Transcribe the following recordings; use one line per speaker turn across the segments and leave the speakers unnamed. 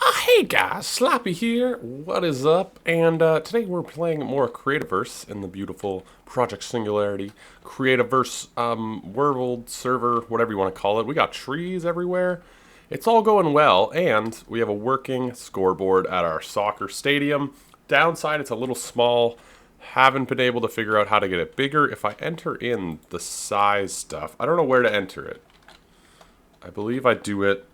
Hey guys, Sloppy here. What is up? And today we're playing more Creativerse in the beautiful Project Singularity Creativerse world server, whatever you want to call it. We got trees everywhere. It's all going well, and we have a working scoreboard at our soccer stadium. Downside, it's a little small. Haven't been able to figure out how to get it bigger. If I enter in the size stuff, I don't know where to enter it. I believe I do it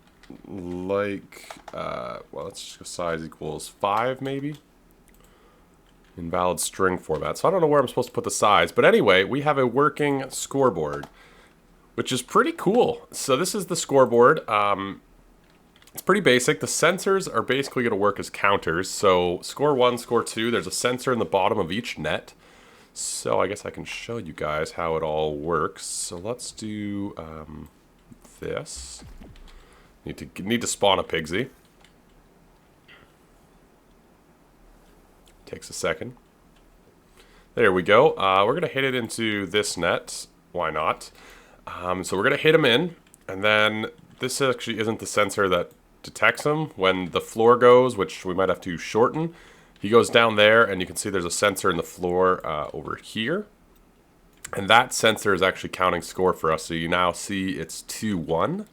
like, well, let's just go size equals 5 maybe. Invalid string format. So I don't know where I'm supposed to put the size. But anyway, we have a working scoreboard, which is pretty cool. So this is the scoreboard. It's pretty basic. The sensors are basically going to work as counters. So score 1, score 2, there's a sensor in the bottom of each net. So I guess I can show you guys how it all works. So let's do this. Need to spawn a pigsy. Takes a second. There we go. We're gonna hit it into this net. Why not? So we're gonna hit him in, and then this actually isn't the sensor that detects him. When the floor goes, which we might have to shorten, he goes down there, and you can see there's a sensor in the floor over here. And that sensor is actually counting score for us. So you now see it's 2-1.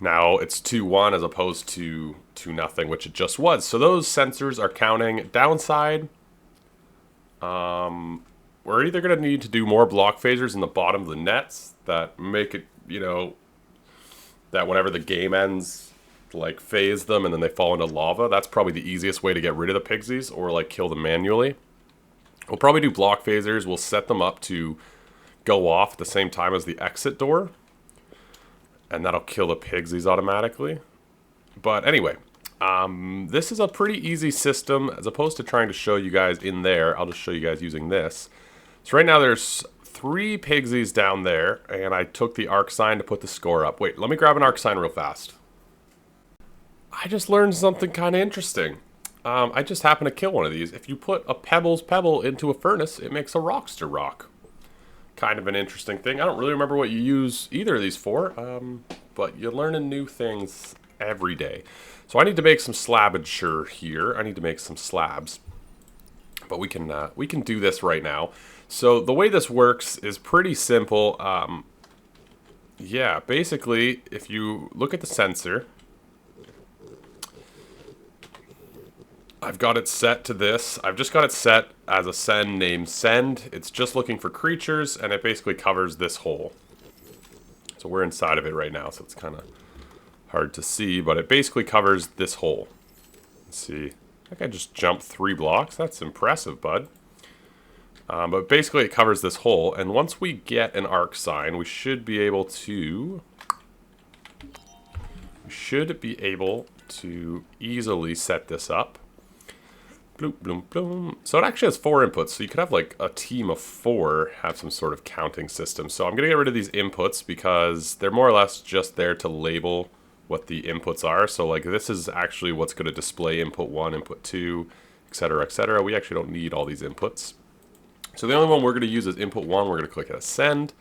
Now it's 2-1 as opposed to 2-0, which it just was. So those sensors are counting. Downside, we're either going to need to do more block phasers in the bottom of the nets that make it, that whenever the game ends, like phase them and then they fall into lava. That's probably the easiest way to get rid of the pixies, or like kill them manually. We'll probably do block phasers. We'll set them up to go off at the same time as the exit door. And that'll kill the pigsies automatically. But anyway, this is a pretty easy system. As opposed to trying to show you guys in there, I'll just show you guys using this. So right now there's 3 pigsies down there, and I took the arc sign to put the score up. Wait, let me grab an arc sign real fast. I just learned something kind of interesting. I just happened to kill one of these. If you put a pebble into a furnace, it makes a rockster rock. Kind of an interesting thing. I don't really remember what you use either of these for, but you're learning new things every day. So I need to make some slabature here. I need to make some slabs, but we can do this right now. So the way this works is pretty simple. Yeah, basically, if you look at the sensor, I've got it set to this. I've just got it set as a send named send. It's just looking for creatures, and it basically covers this hole. So we're inside of it right now, so it's kind of hard to see, but it basically covers this hole. Let's see. I think I just jumped 3 blocks. That's impressive, bud. But basically it covers this hole, and once we get an arc sign, we should be able to easily set this up. Bloom, bloom, bloom. So it actually has 4 inputs, so you could have like a team of 4 have some sort of counting system. So I'm going to get rid of these inputs because they're more or less just there to label what the inputs are. So like this is actually what's going to display input 1, input 2, etc., etc. We actually don't need all these inputs. So the only one we're going to use is input 1. We're going to click send.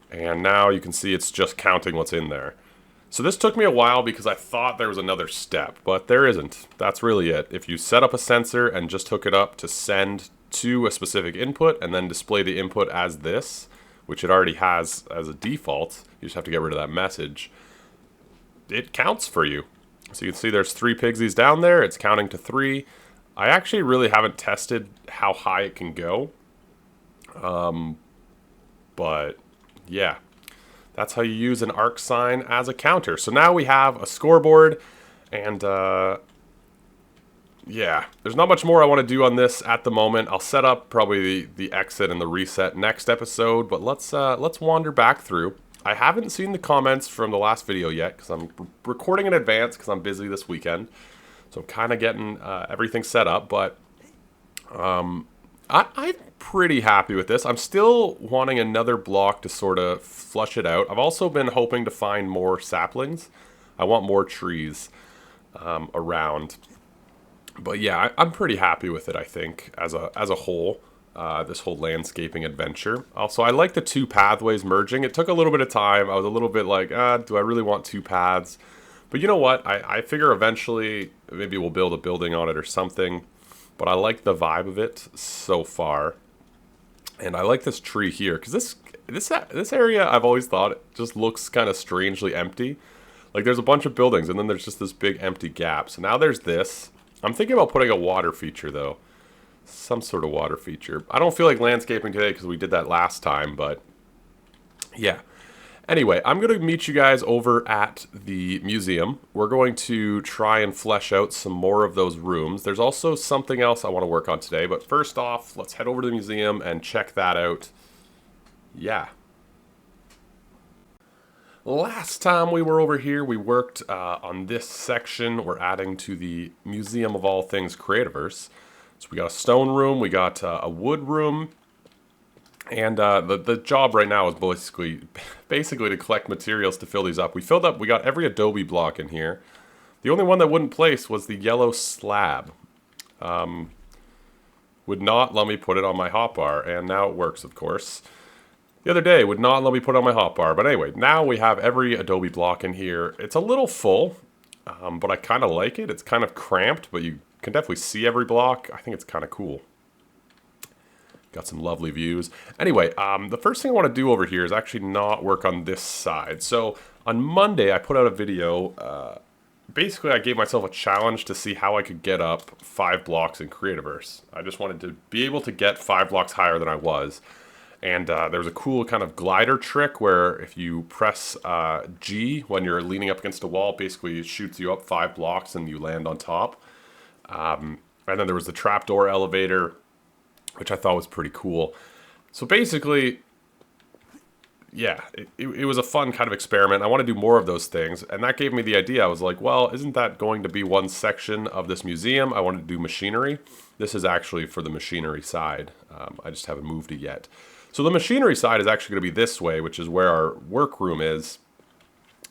And now you can see it's just counting what's in there. So this took me a while because I thought there was another step, but there isn't. That's really it. If you set up a sensor and just hook it up to send to a specific input and then display the input as this, which it already has as a default, you just have to get rid of that message, it counts for you. So you can see there's 3 pigsies down there. It's counting to 3. I actually really haven't tested how high it can go. But yeah. That's how you use an arc sign as a counter. So now we have a scoreboard, and yeah, there's not much more I want to do on this at the moment. I'll set up probably the exit and the reset next episode, but let's wander back through. I haven't seen the comments from the last video yet because I'm recording in advance because I'm busy this weekend. So I'm kind of getting everything set up, but I'm pretty happy with this. I'm still wanting another block to sort of flush it out. I've also been hoping to find more saplings. I want more trees around. But yeah, I'm pretty happy with it, I think, as a whole. This whole landscaping adventure. Also, I like the 2 pathways merging. It took a little bit of time. I was a little bit like, do I really want 2 paths? But you know what? I figure eventually maybe we'll build a building on it or something. But I like the vibe of it so far. And I like this tree here, because this area, I've always thought, it just looks kind of strangely empty. Like, there's a bunch of buildings, and then there's just this big empty gap. So now there's this. I'm thinking about putting a water feature, though. Some sort of water feature. I don't feel like landscaping today, because we did that last time, but yeah. Anyway, I'm going to meet you guys over at the museum. We're going to try and flesh out some more of those rooms. There's also something else I want to work on today, but first off, let's head over to the museum and check that out. Yeah. Last time we were over here, we worked on this section. We're adding to the Museum of All Things Creativerse. So we got a stone room, we got a wood room, and the job right now is basically to collect materials to fill these up. We got every adobe block in here. The only one that wouldn't place was the yellow slab. Would not let me put it on my hotbar, and now it works, of course. The other day would not let me put it on my hotbar, but anyway, now we have every adobe block in here. It's a little full, but I kind of like it. It's kind of cramped, but you can definitely see every block. I think it's kind of cool. Got some lovely views. Anyway, the first thing I want to do over here is actually not work on this side. So on Monday, I put out a video. Basically, I gave myself a challenge to see how I could get up 5 blocks in Creativerse. I just wanted to be able to get 5 blocks higher than I was. And there was a cool kind of glider trick where if you press G when you're leaning up against a wall, basically it shoots you up 5 blocks and you land on top. And then there was the trapdoor elevator, which I thought was pretty cool. So basically, yeah, it was a fun kind of experiment. I want to do more of those things, and that gave me the idea. I was like, well, isn't that going to be one section of this museum? I wanted to do machinery. This is actually for the machinery side. I just haven't moved it yet. So the machinery side is actually going to be this way, which is where our workroom is.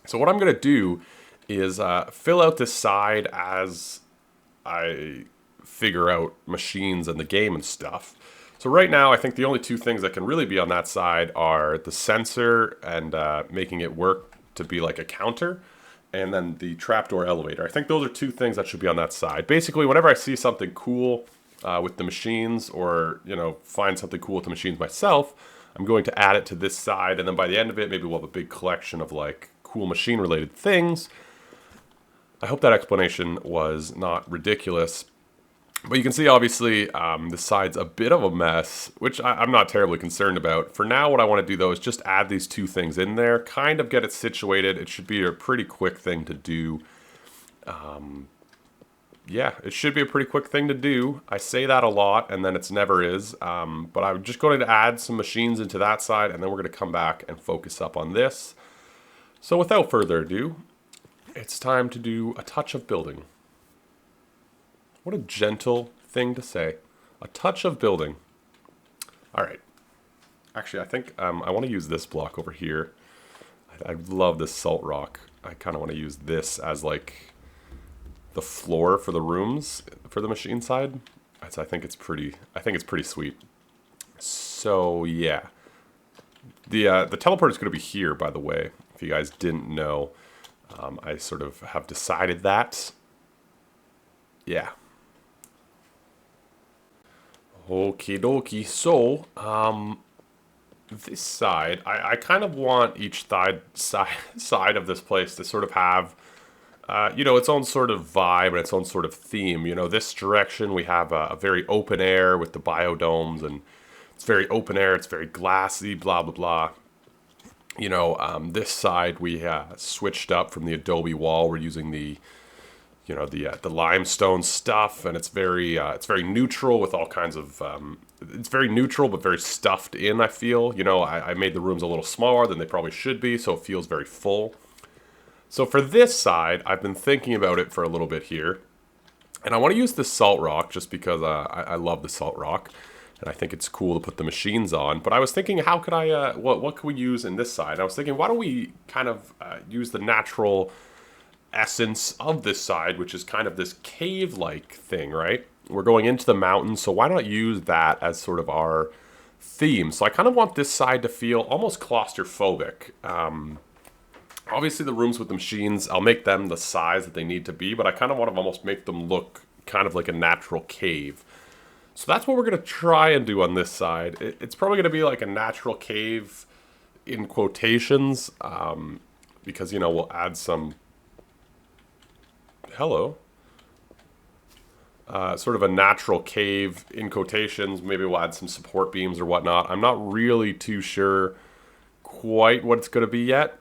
So what I'm going to do is fill out this side as I figure out machines and the game and stuff. So right now, I think the only 2 things that can really be on that side are the sensor and making it work to be like a counter, and then the trapdoor elevator. I think those are 2 things that should be on that side. Basically, whenever I see something cool with the machines, or find something cool with the machines myself, I'm going to add it to this side, and then by the end of it, maybe we'll have a big collection of like cool machine related things. I hope that explanation was not ridiculous. But you can see, obviously, this side's a bit of a mess, which I'm not terribly concerned about. For now, what I want to do, though, is just add these 2 things in there, kind of get it situated. It should be a pretty quick thing to do. Yeah, it should be a pretty quick thing to do. I say that a lot, and then it never is. But I'm just going to add some machines into that side, and then we're going to come back and focus up on this. So without further ado, it's time to do a touch of building. What a gentle thing to say. A touch of building. All right. Actually, I think I want to use this block over here. I love this salt rock. I kind of want to use this as like the floor for the rooms for the machine side. I think it's pretty sweet. So yeah. The teleport is going to be here, by the way, if you guys didn't know. I sort of have decided that. Yeah. Okie dokie. So, this side, I kind of want each side of this place to sort of have, its own sort of vibe and its own sort of theme. This direction we have a very open air with the biodomes, and it's very open air, it's very glassy, blah, blah, blah. This side we switched up from the adobe wall. We're using the limestone stuff, and it's very neutral with all kinds of, it's very neutral but very stuffed in, I feel. I made the rooms a little smaller than they probably should be, so it feels very full. So for this side, I've been thinking about it for a little bit here, and I want to use the salt rock just because I love the salt rock, and I think it's cool to put the machines on. But I was thinking, how could I, what could we use in this side? I was thinking, why don't we kind of use the natural essence of this side, which is kind of this cave-like thing, right? We're going into the mountains, so why not use that as sort of our theme? So I kind of want this side to feel almost claustrophobic. Obviously, the rooms with the machines, I'll make them the size that they need to be, but I kind of want to almost make them look kind of like a natural cave. So that's what we're going to try and do on this side. It's probably going to be like a natural cave in quotations, because, you know, we'll add some... Hello. Sort of a natural cave in quotations. Maybe we'll add some support beams or whatnot. I'm not really too sure quite what it's going to be yet.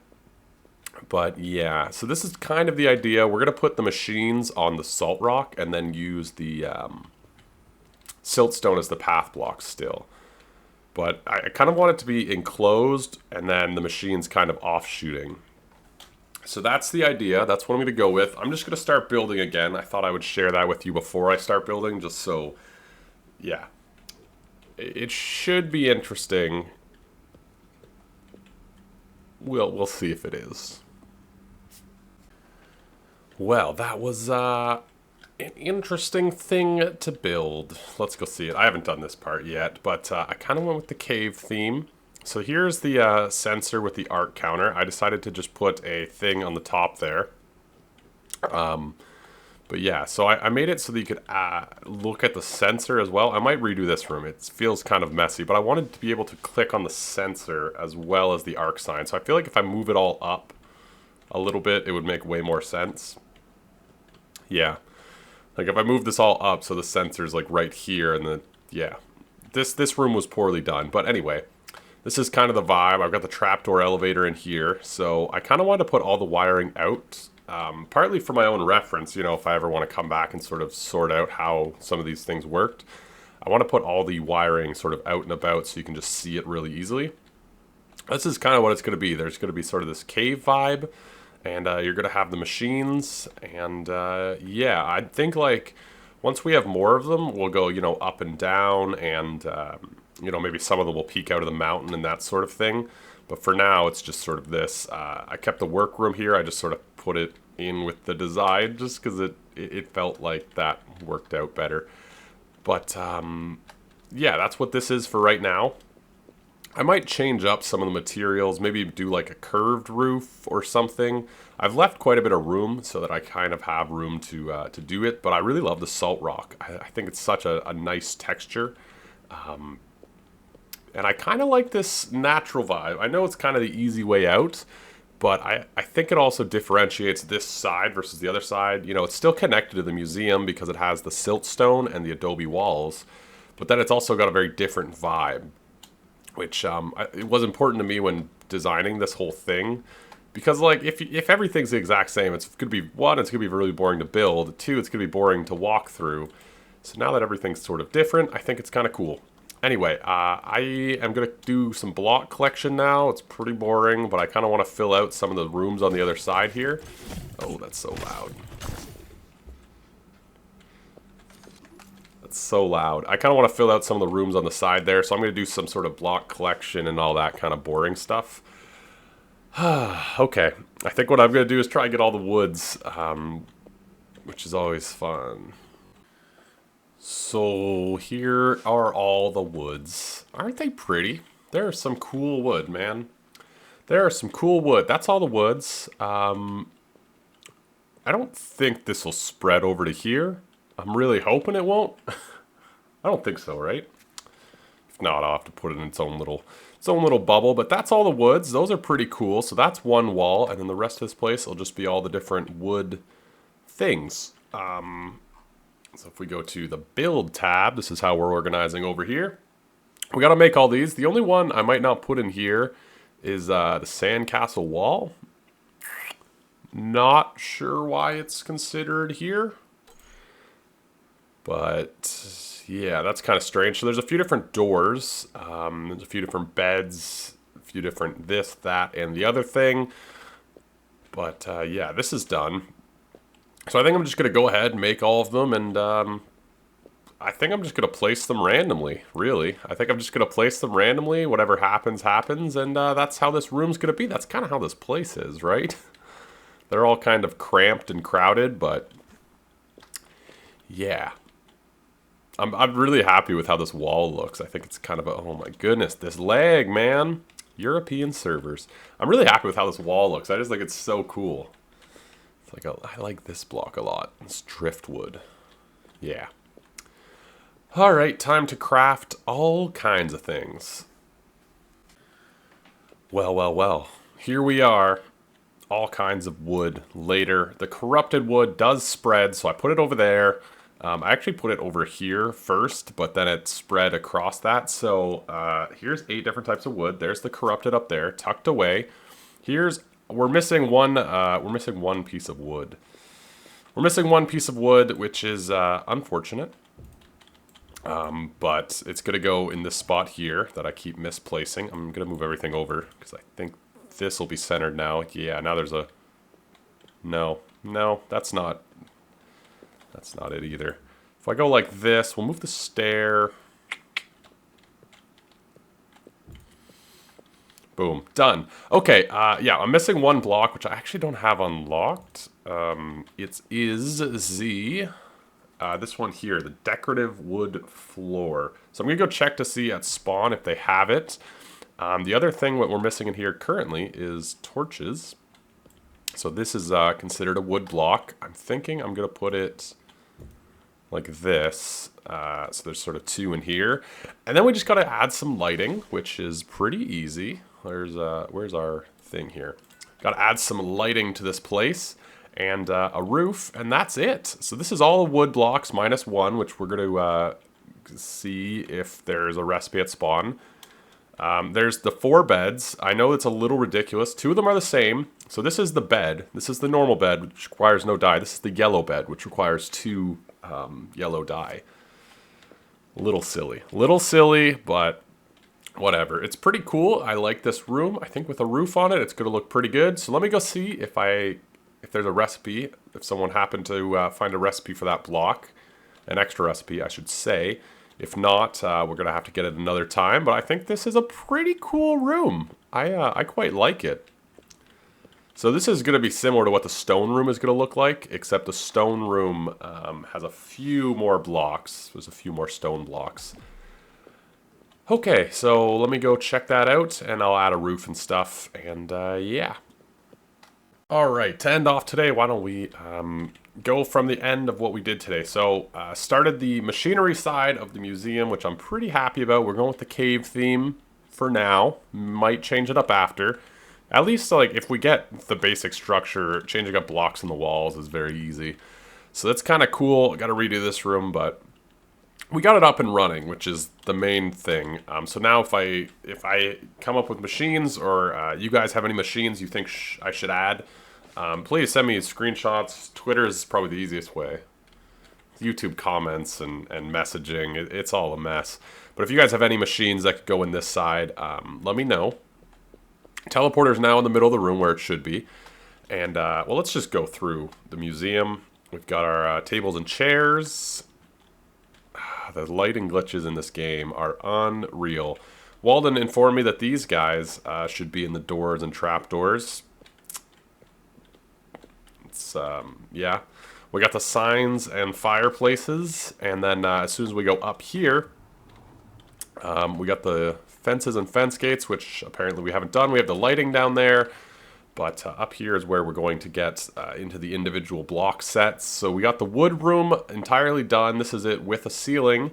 But yeah, so this is kind of the idea. We're going to put the machines on the salt rock and then use the siltstone as the path block still. But I kind of want it to be enclosed and then the machines kind of offshooting. So that's the idea. That's what I'm going to go with. I'm just going to start building again. I thought I would share that with you before I start building, just so, yeah. It should be interesting. We'll see if it is. Well, that was an interesting thing to build. Let's go see it. I haven't done this part yet, but I kind of went with the cave theme. So here's the sensor with the arc counter. I decided to just put a thing on the top there. But yeah, so I made it so that you could look at the sensor as well. I might redo this room. It feels kind of messy, but I wanted to be able to click on the sensor as well as the arc sign. So I feel like if I move it all up a little bit, it would make way more sense. Yeah. Like if I move this all up so the sensor's like right here and the, yeah. This room was poorly done. But anyway, this is kind of the vibe. I've got the trapdoor elevator in here. So I kind of wanted to put all the wiring out. Partly for my own reference, you know, if I ever want to come back and sort of sort out how some of these things worked. I want to put all the wiring sort of out and about so you can just see it really easily. This is kind of what it's going to be. There's going to be sort of this cave vibe, and you're going to have the machines, and yeah, I think like once we have more of them, we'll go, you know, up and down, and you know, maybe some of them will peek out of the mountain and that sort of thing. But for now, it's just sort of this. I kept the workroom here. I just sort of put it in with the design just because it felt like that worked out better. But yeah, that's what this is for right now. I might change up some of the materials, maybe do like a curved roof or something. I've left quite a bit of room so that I kind of have room to do it, but I really love the salt rock. I think it's such a nice texture. And I kind of like this natural vibe. I know it's kind of the easy way out, but I think it also differentiates this side versus the other side. You know, it's still connected to the museum because it has the siltstone and the adobe walls, but then it's also got a very different vibe, which it was important to me when designing this whole thing. Because, like, if everything's the exact same, it's going to be, one, it's going to be really boring to build. Two, it's going to be boring to walk through. So now that everything's sort of different, I think it's kind of cool. Anyway, I am going to do some block collection now. It's pretty boring, but I kind of want to fill out some of the rooms on the other side here. Oh, that's so loud. That's so loud. I kind of want to fill out some of the rooms on the side there, so I'm going to do some sort of block collection and all that kind of boring stuff. Okay, I think what I'm going to do is try and get all the woods, which is always fun. So here are all the woods. Aren't they pretty? There are some cool wood, man. There are some cool wood. That's all the woods. I don't think this will spread over to here. I'm really hoping it won't. I don't think so, right? If not, I'll have to put it in its own little bubble. But that's all the woods. Those are pretty cool. So that's one wall, and then the rest of this place will just be all the different wood things. So if we go to the build tab, this is how we're organizing over here. We got to make all these. The only one I might not put in here is the sandcastle wall. Not sure why it's considered here. But yeah, that's kind of strange. So there's a few different doors. There's a few different beds, a few different this, that, and the other thing. But yeah, this is done. So I think I'm just going to go ahead and make all of them, and I think I'm just going to place them randomly, really. I think I'm just going to place them randomly. Whatever happens, happens, and that's how this room's going to be. That's kind of how this place is, right? They're all kind of cramped and crowded, but yeah. I'm really happy with how this wall looks. I think it's kind of a, oh my goodness, this leg, man. European servers. I'm really happy with how this wall looks. I just think it's so cool. It's like I like this block a lot. It's driftwood. Yeah. All right, time to craft all kinds of things. Well, well, well. Here we are. All kinds of wood later. The corrupted wood does spread, so I put it over there. I actually put it over here first, but then it spread across that. So here's 8 different types of wood. There's the corrupted up there, tucked away. We're missing one. We're missing one piece of wood. We're missing one piece of wood, which is unfortunate. But it's gonna go in this spot here that I keep misplacing. I'm gonna move everything over because I think this will be centered now. Yeah, now there's a... No, that's not it either. If I go like this, we'll move the stair. Boom, done. Okay, yeah, I'm missing one block, which I actually don't have unlocked. It is this one here, the decorative wood floor. So I'm gonna go check to see at spawn if they have it. The other thing what we're missing in here currently is torches. So this is considered a wood block. I'm thinking I'm gonna put it like this. So there's sort of 2 in here. And then we just gotta add some lighting, which is pretty easy. Where's our thing here? Gotta add some lighting to this place. And a roof, and that's it. So this is all wood blocks minus 1, which we're gonna see if there's a recipe at spawn. There's the 4 beds. I know it's a little ridiculous. 2 of them are the same. So this is the bed. This is the normal bed, which requires no dye. This is the yellow bed, which requires 2 yellow dye. A little silly, but whatever. It's pretty cool. I like this room. I think with a roof on it, it's gonna look pretty good. So let me go see if there's a recipe, if someone happened to find a recipe for that block. An extra recipe, I should say. If not, we're going to have to get it another time, but I think this is a pretty cool room. I quite like it. So this is going to be similar to what the stone room is going to look like, except the stone room has a few more blocks. There's a few more stone blocks. Okay, so let me go check that out, and I'll add a roof and stuff, and yeah. Alright, to end off today, why don't we go from the end of what we did today. So, started the machinery side of the museum, which I'm pretty happy about. We're going with the cave theme for now. Might change it up after. At least, like, if we get the basic structure, changing up blocks in the walls is very easy. So that's kind of cool. Got to redo this room, but we got it up and running, which is the main thing. So now if I come up with machines, or you guys have any machines you think I should add, please send me screenshots. Twitter is probably the easiest way. YouTube comments and messaging, it's all a mess. But if you guys have any machines that could go in this side, let me know. Teleporter's now in the middle of the room where it should be. And, well, let's just go through the museum. We've got our tables and chairs. The lighting glitches in this game are unreal. Walden informed me that these guys should be in the doors and trapdoors. It's, yeah. We got the signs and fireplaces, and then as soon as we go up here, we got the fences and fence gates, which apparently we haven't done. We have the lighting down there, but up here is where we're going to get into the individual block sets. So we got the wood room entirely done. This is it with a ceiling.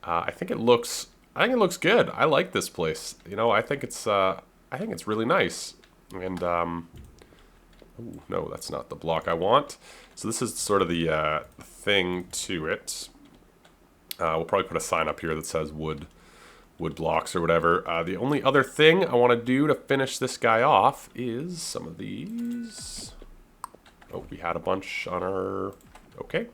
I think it looks good. I like this place. You know, I think it's really nice. And ooh, no, that's not the block I want. So this is sort of the thing to it. We'll probably put a sign up here that says wood blocks or whatever. The only other thing I want to do to finish this guy off is some of these. Oh, we had a bunch on our... Okay.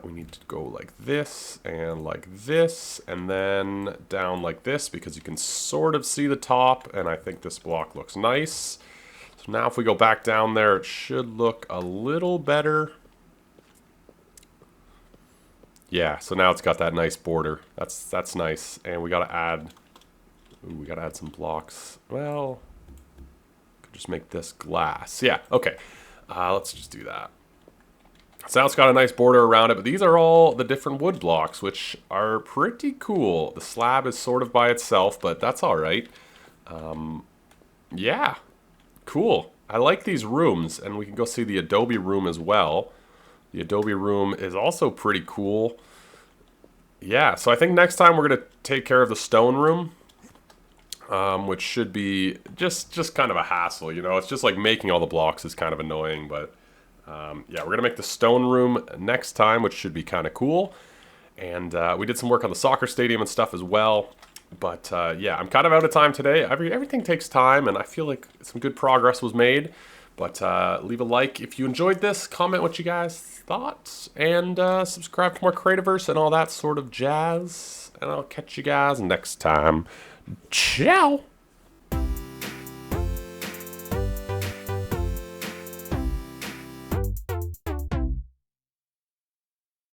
We need to go like this, and then down like this, because you can sort of see the top, and I think this block looks nice. So now if we go back down there, it should look a little better. Yeah, so now it's got that nice border. That's nice. And we gotta add... Ooh, we gotta add some blocks. Well, could just make this glass. Yeah, okay. Let's just do that. So now it's got a nice border around it, but these are all the different wood blocks, which are pretty cool. The slab is sort of by itself, but that's alright. Yeah, cool. I like these rooms, and we can go see the Adobe room as well. The Adobe room is also pretty cool. Yeah, so I think next time we're going to take care of the stone room, which should be just kind of a hassle, you know? It's just like making all the blocks is kind of annoying, but yeah, we're going to make the stone room next time, which should be kind of cool. And we did some work on the soccer stadium and stuff as well. But yeah, I'm kind of out of time today. Everything takes time, and I feel like some good progress was made. But leave a like if you enjoyed this, comment what you guys thought, and subscribe to more Creativerse and all that sort of jazz. And I'll catch you guys next time. Ciao!